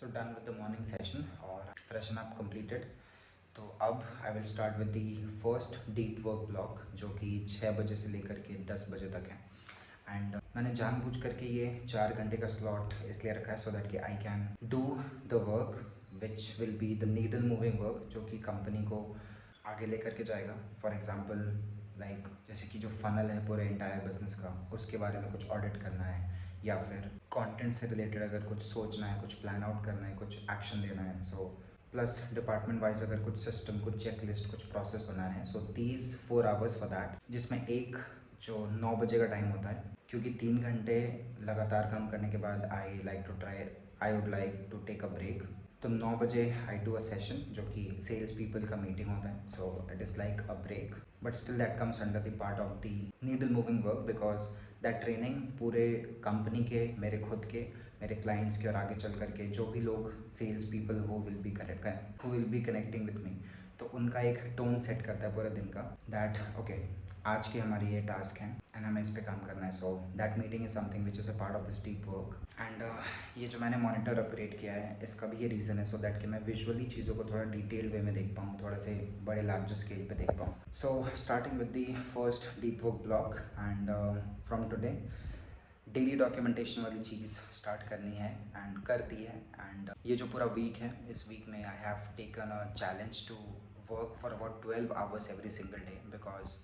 So done with the morning session और freshen up completed. तो अब I will start with the first deep work block जो कि 6 बजे से लेकर के 10 बजे तक है। एंड मैंने जानबूझ करके ये 4 घंटे का स्लॉट इसलिए रखा है सो दैट कि I can do the work which will be the needle moving work जो कि कंपनी को आगे लेकर के जाएगा। फॉर एग्जांपल लाइक जैसे कि जो फनल है पूरे इंटायर बिजनेस का उसके बारे में कुछ ऑडिट करना है, या फिर कंटेंट से रिलेटेड अगर कुछ सोचना है, कुछ प्लान आउट करना है, कुछ एक्शन लेना है। सो प्लस डिपार्टमेंट वाइज अगर कुछ सिस्टम, कुछ चेकलिस्ट, कुछ प्रोसेस बनाना है। So these 4 hours for that, जिसमें एक जो 9 बजे का टाइम होता है, क्योंकि 3 घंटे लगातार काम करने के बाद I would like to take a break. तो 9 बजे आई डू अ सेशन जो कि सेल्स पीपल का मीटिंग होता है। So it is like a break, but still that comes under the part of the needle moving work because that training पूरे company के, मेरे खुद के, मेरे क्लाइंट्स के और आगे चल करके जो भी लोग sales people who will be connecting with me, तो उनका एक टोन सेट करता है पूरे दिन का दैट ओके आज की हमारी ये टास्क है एंड हमें इस पे काम करना है। So that meeting is something which is a part of this deep work. And ये जो मैंने मॉनिटर अपग्रेड किया है इसका भी ये रीज़न है सो दैट कि मैं विजुअली चीज़ों को थोड़ा डिटेल्ड वे में देख पाऊँ, थोड़ा से बड़े लार्जर स्केल पे देख पाऊँ। So starting with the first deep work block and from today daily documentation वाली चीज़ स्टार्ट करनी है एंड कर दी है। एंड ये जो पूरा वीक है, इस वीक में I have taken a challenge to work for about 12 hours every single day because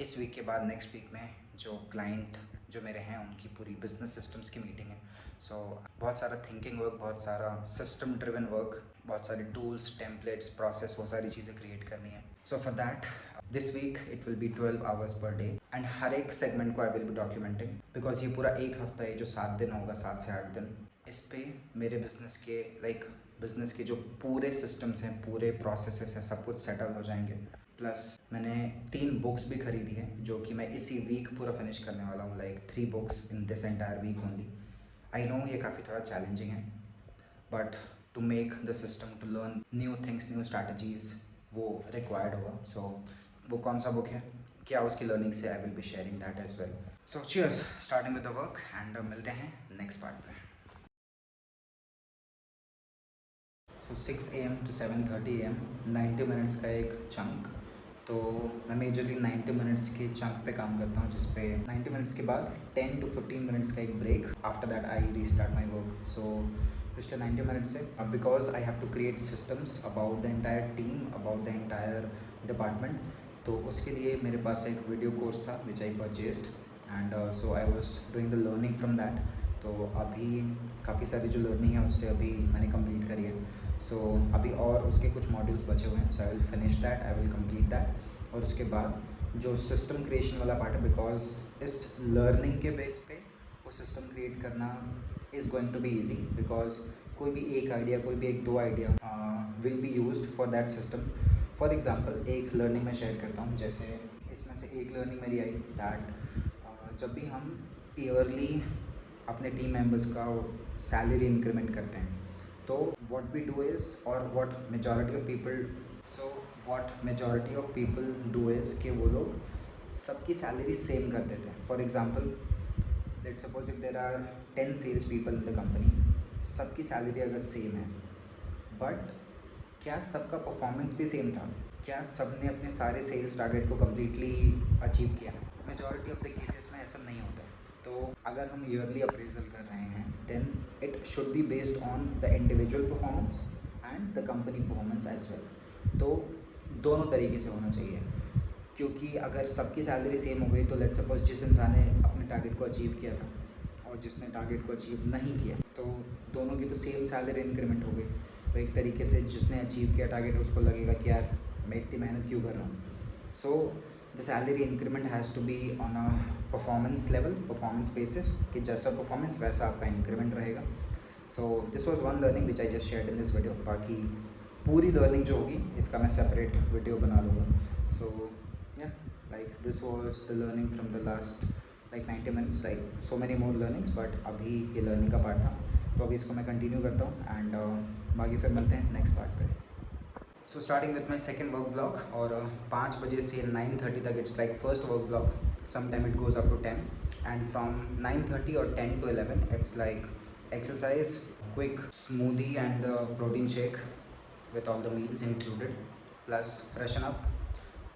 इस वीक के बाद नेक्स्ट वीक में जो क्लाइंट जो मेरे हैं उनकी पूरी बिजनेस सिस्टम्स की मीटिंग है। सो बहुत सारा थिंकिंग वर्क, बहुत सारा सिस्टम ड्रिवन वर्क, बहुत सारे टूल्स, टेम्पलेट्स, प्रोसेस, वो सारी चीज़ें क्रिएट करनी है। So for that this week it will be 12 hours per day and हर एक सेगमेंट को I will be documenting because ये पूरा एक हफ्ता है जो 7 दिन होगा, 7 से 8 दिन, इस पे मेरे बिजनेस के बिजनेस के जो पूरे सिस्टम्स हैं, पूरे प्रोसेसेस हैं, सब कुछ सेटल हो जाएंगे। प्लस मैंने 3 बुक्स भी खरीदी हैं जो कि मैं इसी वीक पूरा फिनिश करने वाला हूँ, like 3 books in this entire week only. I know ये काफ़ी थोड़ा चैलेंजिंग है but to make the system, to learn new things, new strategies वो रिक्वायर्ड होगा। सो वो कौन सा बुक है, क्या उसकी लर्निंग से, I will be sharing that as well. So cheers, starting with the work and मिलते हैं नेक्स्ट पार्ट में। So 6 AM to 7:30 AM 90 minutes का एक चंक। तो मैं मेजरली 90 मिनट्स के चंक पे काम करता हूँ जिस पे 90 मिनट्स के बाद 10 to 15 मिनट्स का एक break. After that I restart my work. So पिछले 90 मिनट्स से अब because I have to create systems about the entire team, about the entire department, तो उसके लिए मेरे पास एक वीडियो कोर्स था which I purchased and so I was doing the learning from that. तो अभी काफ़ी सारी जो लर्निंग है उससे अभी मैंने कंप्लीट करी है। सो अभी और उसके कुछ मॉड्यूल्स बचे हुए हैं, so I will finish that, I will complete that. और उसके बाद जो सिस्टम क्रिएशन वाला पार्ट है, बिकॉज इस लर्निंग के बेस पे वो सिस्टम क्रिएट करना is going to be easy because कोई भी एक आइडिया, कोई भी एक दो idea will be used for that system. For example एक लर्निंग मैं शेयर करता हूँ, जैसे इसमें से एक लर्निंग मेरी आई दैट जब भी हम ईयरली अपने टीम मेंबर्स का सैलरी इंक्रीमेंट करते हैं तो what we do is, or what majority of people do is कि वो लोग सबकी सैलरी सेम कर देते हैं। For example let's suppose if there are 10 sales people in the company, सबकी सैलरी अगर सेम है बट क्या सबका परफॉर्मेंस भी सेम था? क्या सब ने अपने सारे सेल्स टारगेट को कम्प्लीटली अचीव किया? मेजॉरिटी ऑफ द केसेस में ऐसा नहीं होता है। तो अगर हम ईयरली अप्रेजल कर रहे हैं then it should be based on the individual performance and the company performance as well. तो दोनों तरीके से होना चाहिए, क्योंकि अगर सबकी सैलरी सेम हो गई तो लेट्स सपोज जिस इंसान ने अपने टारगेट को अचीव किया था और जिसने टारगेट को अचीव नहीं किया, तो दोनों की तो सेम सैलरी इंक्रीमेंट हो गई। तो एक तरीके से जिसने अचीव किया टारगेट उसको लगेगा कि यार मैं इतनी मेहनत क्यों कर रहा हूँ। So the salary increment has to be on a performance level, performance basis, कि जैसा परफॉर्मेंस वैसा आपका इंक्रीमेंट रहेगा। So this was one learning which I just shared in this video. बाकी पूरी लर्निंग जो होगी इसका मैं सेपरेट वीडियो बना लूँगा। सो या like this was the learning from the last like 90 minutes, like so many more learnings, but अभी ये लर्निंग का पार्ट था तो अभी इसको मैं कंटिन्यू करता हूँ एंड बाकी फिर मिलते हैं नेक्स्ट पार्ट पे। So starting with my second work block और 5 बजे से 9:30 तक it's like first work block, some time it goes up to 10 and from 9:30 और 10 to 11 it's like exercise, quick smoothie and protein shake with all the meals included, plus freshen up.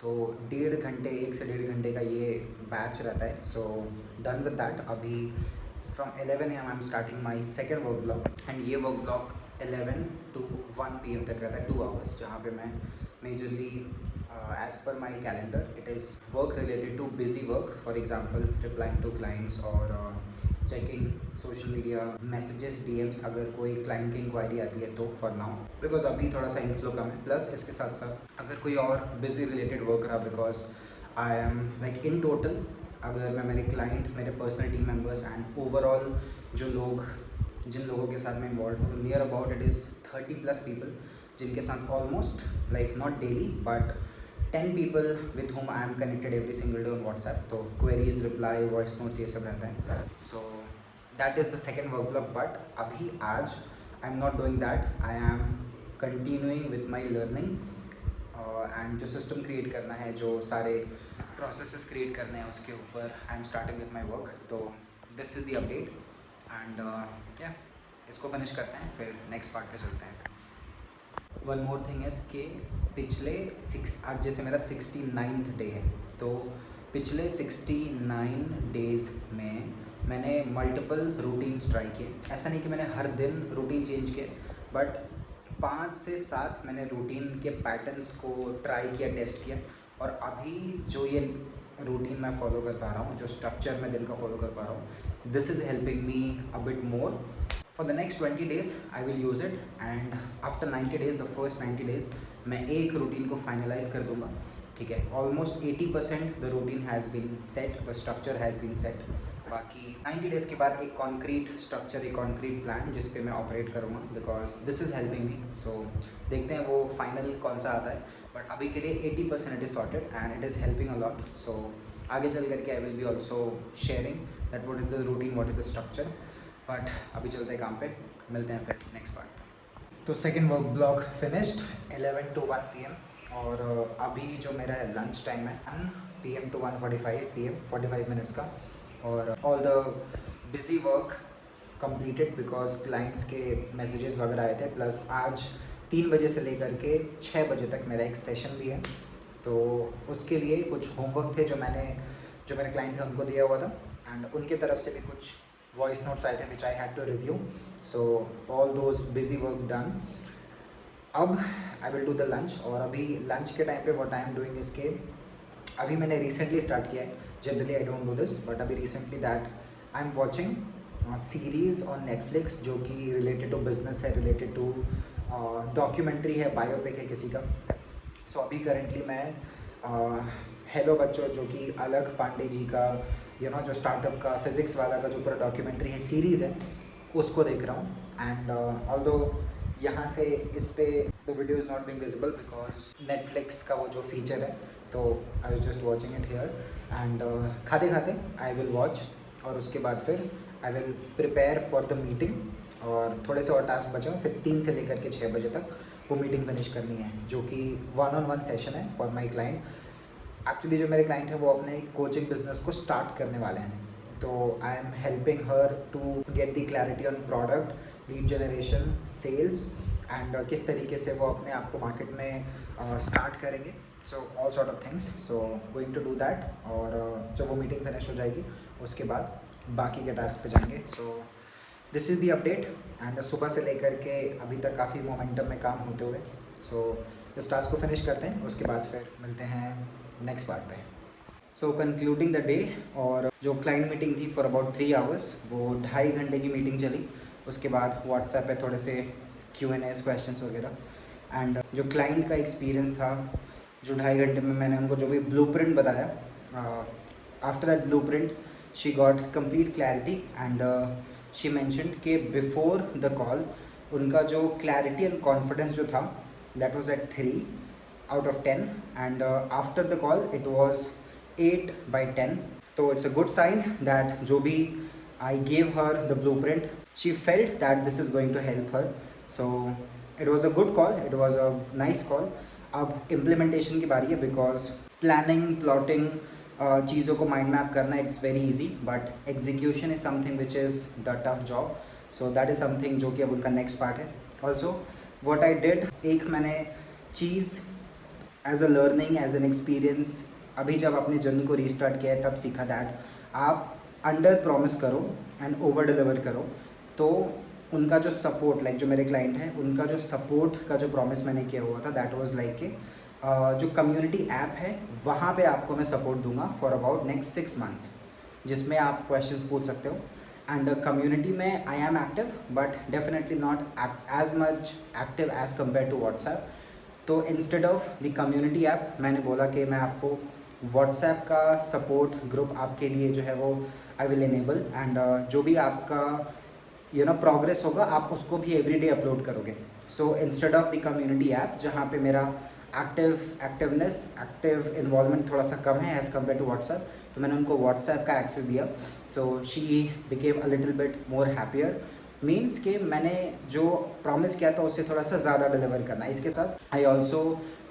तो 1.5 घंटे 1 से 1.5 घंटे का ये बैच रहता है. So done with that. अभी from 11 AM I am starting my second work block, and ये वर्क ब्लॉक 11 to 1 PM तक रहता है, 2 hours, जहाँ पे मैं majorly as per my calendar it is work related to busy work, for example replying to clients और checking social media messages, DMs अगर कोई client की inquiry आती है तो for now, because अभी थोड़ा सा inflow कम है. प्लस इसके साथ साथ अगर कोई और busy related work रहा, because I am like in total, अगर मैं मेरे client, मेरे personal team members and overall जो लोग जिन लोगों के साथ मैं इन्वॉल्व हूँ, near about it is 30+ people, जिनके साथ almost like not daily but 10 people with home I am connected every single day on WhatsApp. तो क्वेरीज, रिप्लाई, वॉइस नोट्स, ये सब रहता है. सो that is the second work block. But अभी आज I am not doing that. I am continuing with my learning and जो system create करना है, जो सारे प्रोसेसेस क्रिएट करने हैं, उसके ऊपर I am starting with my work. तो this is the update and या इसको फिनिश करते हैं, फिर नेक्स्ट पार्ट पे चलते हैं. वन मोर थिंग इज़ कि पिछले आज जैसे मेरा 69th डे है, तो पिछले 69 डेज़ में मैंने मल्टीपल रूटीन्स ट्राई किए. ऐसा नहीं कि मैंने हर दिन रूटीन चेंज किए, बट 5 से 7 मैंने रूटीन के पैटर्न्स को ट्राई किया, टेस्ट किया. और अभी जो ये रूटीन मैं फॉलो कर पा रहा हूँ, जो स्ट्रक्चर मैं दिन का फॉलो कर पा रहा हूँ, this is helping me a bit more. For the next 20 days I will use it, and after 90 days, the first 90 days मैं एक रूटीन को फाइनलाइज कर दूंगा. ठीक है, almost 80% the routine has been set, the structure has been set. बाकी 90 days के बाद एक कॉन्क्रीट स्ट्रक्चर, एक कॉन्क्रीट प्लान जिस पे मैं ऑपरेट करूँगा, because this is helping me. So देखते हैं वो फाइनल कौन सा आता है, बट अभी के लिए 80% it is sorted and it is helping a lot. So आगे चल करके I will be also sharing that what is the routine, what is the structure. But अभी चलते हैं काम पे, मिलते हैं फिर नेक्स्ट पार्ट. तो second work block finished 11 to 1 PM, और अभी जो मेरा लंच टाइम है 1 PM to 1:45 PM, 45 मिनट्स का. और all the busy work completed because clients के मैसेजेस वगैरह आए थे. प्लस आज 3 बजे से लेकर के 6 बजे तक मेरा एक सेशन भी है, तो उसके लिए कुछ होमवर्क थे जो मेरे क्लाइंट थे उनको दिया हुआ था, एंड उनके तरफ से भी कुछ वॉइस नोट्स आए थे which I had to review. So all those busy work done. अब I will do the lunch. और अभी लंच के टाइम पे what I am doing is के अभी मैंने रिसेंटली स्टार्ट किया है. Generally I don't do this, but अभी recently that I am watching series on Netflix जो कि रिलेटेड टू बिजनेस है, रिलेटेड टू डॉक्यूमेंट्री है, बायोपिक है किसी का. सो अभी करेंटली मैं हेलो बच्चों, जो कि अलख पांडे जी का जो स्टार्टअप का फिज़िक्स वाला का जो पूरा डॉक्यूमेंट्री है, सीरीज़ है, उसको देख रहा हूँ. एंड ऑल्दो यहाँ से इस पे the video is not being visible because Netflix का वो जो फीचर है, तो I was just watching it here. And खाते खाते आई विल वॉच, और उसके बाद फिर I will prepare for the meeting. और थोड़े से और टास्क बचे हैं, फिर 3 से लेकर के 6 बजे तक वो मीटिंग फिनिश करनी है, जो कि 1-on-1 सेशन है फॉर माई क्लाइंट. एक्चुअली जो मेरे क्लाइंट है वो अपने कोचिंग बिजनेस को स्टार्ट करने वाले हैं, तो I am helping her to get the clarity on product, lead generation, sales, and किस तरीके से वो अपने आप को मार्केट में स्टार्ट करेंगे. So all sort of things. So going to do that. और जब वो मीटिंग फिनिश हो जाएगी उसके बाद बाकी के टास्क पे जाएंगे. So this is the update. And सुबह से लेकर के अभी तक काफ़ी मोमेंटम में काम होते हुए. सो इस टास्क को फिनिश करते हैं, उसके बाद फिर मिलते हैं नेक्स्ट पार्ट पे. सो कंक्लूडिंग द डे, और जो क्लाइंट मीटिंग थी फॉर अबाउट 3 hours, वो 2.5 घंटे की मीटिंग चली. उसके बाद व्हाट्सएप पे थोड़े से Q&As, क्वेश्चंस वगैरह. एंड जो क्लाइंट का एक्सपीरियंस था, जो 2.5 घंटे में मैंने उनको जो भी ब्लूप्रिंट बताया, after that blueprint she got complete clarity. And she mentioned कि बिफोर द कॉल उनका जो क्लैरिटी एंड कॉन्फिडेंस जो था, that was at 3 out of 10, and after the call it was 8/10. So it's a good sign that जो भी I gave her the blueprint, she felt that this is going to help her. So it was a good call, it was a nice call. अब implementation की बारी है, because planning, plotting, चीज़ों को mind map करना, it's very easy, but execution is something which is the tough job. So that is something जो कि अब उनका नेक्स्ट पार्ट है. ऑल्सो वॉट आई डिड, एक मैंने चीज़ as a learning, as an experience अभी जब अपनी जर्नी को रीस्टार्ट किया है तब सीखा दैट आप अंडर प्रॉमिस करो एंड ओवर डिलीवर करो. तो उनका जो सपोर्ट, लाइक जो मेरे क्लाइंट हैं, उनका जो सपोर्ट का जो प्रॉमिस मैंने किया हुआ था दैट वाज लाइक कि जो कम्युनिटी ऐप है वहाँ पे आपको मैं सपोर्ट दूंगा फॉर अबाउट नेक्स्ट 6 मंथ्स, जिसमें आप क्वेश्चंस पूछ सकते हो. एंड कम्युनिटी में I am active but definitely not as much active as compare to WhatsApp. तो instead of the community app मैंने बोला कि मैं आपको व्हाट्सएप का सपोर्ट ग्रुप आपके लिए जो है वो आई विल इनेबल. एंड जो भी आपका प्रोग्रेस होगा आप उसको भी एवरीडे अपलोड करोगे. So instead of the community app जहाँ पे मेरा एक्टिव इन्वॉल्वमेंट थोड़ा सा कम है एज़ कम्पेयर टू व्हाट्सएप, तो मैंने उनको व्हाट्सएप का एक्सेस दिया. So she became a little bit more happier. Means कि मैंने जो प्रॉमिस किया था उससे थोड़ा सा ज़्यादा डिलीवर करना. इसके साथ I also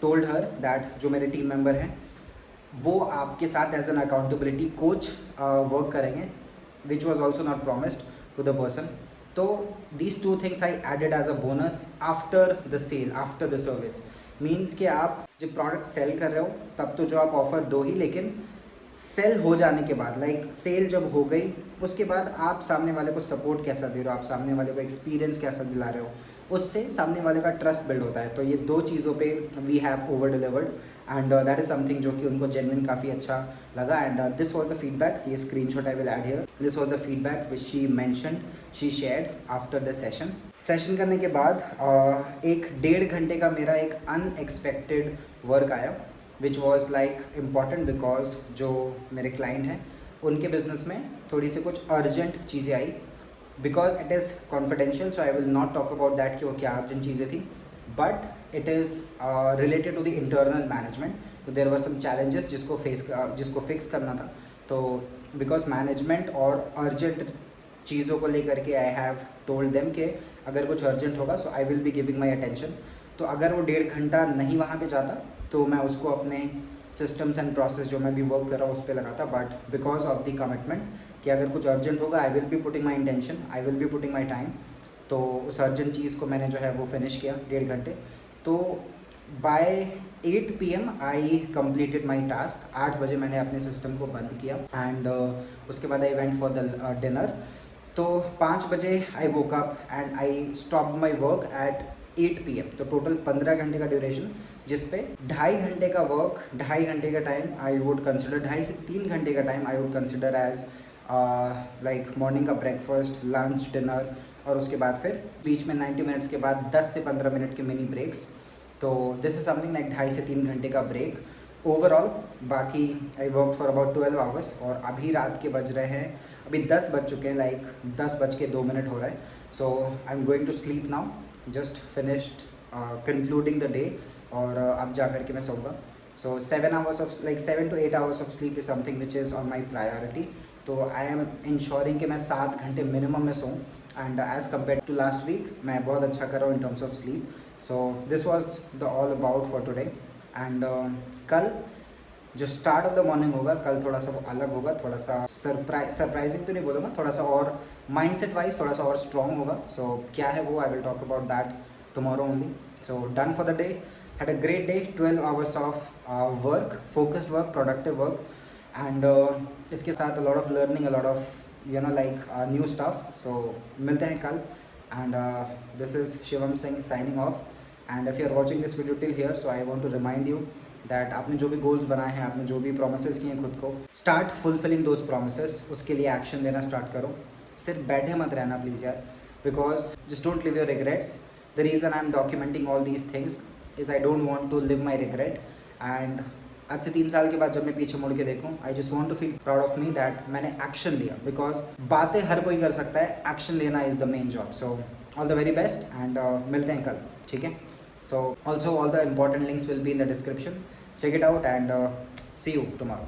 told her that जो मेरे टीम मेंबर हैं वो आपके साथ as an accountability coach work करेंगे, which was also not promised to the person. तो these 2 things I added as a bonus after the sale, after the service. Means कि आप जब प्रोडक्ट सेल कर रहे हो तब तो जो आप ऑफ़र दो ही, लेकिन सेल हो जाने के बाद, लाइक सेल जब हो गई उसके बाद आप सामने वाले को सपोर्ट कैसा दे रहे हो, आप सामने वाले को एक्सपीरियंस कैसा दिला रहे हो, उससे सामने वाले का ट्रस्ट बिल्ड होता है. तो ये 2 चीज़ों पे we have over delivered and that is something जो कि उनको जेन्युइन काफ़ी अच्छा लगा. And this was the feedback. ये screenshot I will add here. This was the feedback which she mentioned, she shared after the session करने के बाद 1-1.5 घंटे का मेरा एक अनएक्सपेक्टेड वर्क आया which was like important because जो मेरे क्लाइंट हैं उनके बिजनेस में थोड़ी सी कुछ अर्जेंट चीज़ें आई. Because it is confidential so I will not talk about that कि वो क्या अर्जेंट चीज़ें थी, but it is related to the internal management. तो देयर वर सम चैलेंजेस जिसको फिक्स करना था. तो बिकॉज मैनेजमेंट और अर्जेंट चीज़ों को लेकर के आई हैव टोल्ड देम कि अगर कुछ अर्जेंट होगा so I will be giving my attention. तो अगर वो 1.5 घंटा नहीं वहाँ पे जाता तो मैं उसको अपने सिस्टम्स एंड प्रोसेस जो मैं भी वर्क कर रहा हूँ उस पर लगाता. But because of the commitment कि अगर कुछ अर्जेंट होगा आई will be putting my intention, I will be putting my time. तो उस अर्जेंट चीज़ को मैंने जो है वो फिनिश किया 1.5 घंटे. तो by 8 PM I completed my task. 8 बजे मैंने अपने सिस्टम को बंद किया एंड उसके बाद I went for the dinner. तो 5 बजे I woke up and I stop my work at 8 PM. तो टोटल 15 घंटे का ड्यूरेशन, जिस पे 2.5 घंटे का वर्क, 2.5 घंटे का टाइम आई वुड कंसिडर, 2.5 से 3 घंटे का time I would consider as like morning का ब्रेकफास्ट, लंच, डिनर, और उसके बाद फिर बीच में 90 मिनट्स के बाद 10 से 15 मिनट के मिनी ब्रेक्स. तो दिस इज समथिंग लाइक 2.5 से 3 घंटे का ब्रेक ओवरऑल. बाकी I work for about 12 hours. और अभी रात के बज रहे हैं, अभी 10 बज चुके हैं, लाइक 10:02 हो रहा है. So I am going to sleep now, just finished concluding the day. और अब जा कर के मैं सोऊंगा. So 7 hours of, like 7 to 8 hours of sleep is something which is on my priority. तो आई एम इंश्योरिंग कि मैं 7 घंटे मिनिमम में सोऊँ. And as compare to last week मैं बहुत अच्छा कर रहा हूँ in terms of sleep. So this was the all about for today. And कल जो स्टार्ट ऑफ द मॉर्निंग होगा, कल थोड़ा सा वो अलग होगा, थोड़ा सा सरप्राइजिंग तो नहीं बोलूँगा, थोड़ा सा और माइंडसेट वाइज थोड़ा सा और स्ट्रॉन्ग होगा. सो क्या है वो I will talk about that tomorrow only. So done for the day. Had a great day, 12 hours of work, focused work, productive work, and इसके साथ a lot of learning, a lot of like new stuff. So मिलते हैं कल. And this is Shivam Singh signing off. And if you are watching this video till here, so I want to remind you that आपने जो भी goals बनाए हैं, आपने जो भी प्रोमिसेस किए हैं खुद को, स्टार्ट फुलफिलिंग दोज प्रोमिसेस. उसके लिए एक्शन लेना स्टार्ट करो. सिर्फ बैठे मत रहना प्लीज़ यार, because just don't live your regrets. The reason I am documenting all these things is I don't want to live my regret. And आज से 3 साल के बाद जब मैं पीछे मुड़ के देखूँ, I just want to feel proud of me that मैंने एक्शन लिया. बिकॉज बातें हर कोई कर सकता है, एक्शन लेना is the main job. So all the very best and मिलते हैं कल, ठीक है. So also all the important links will be in the description. Check it out and see you tomorrow.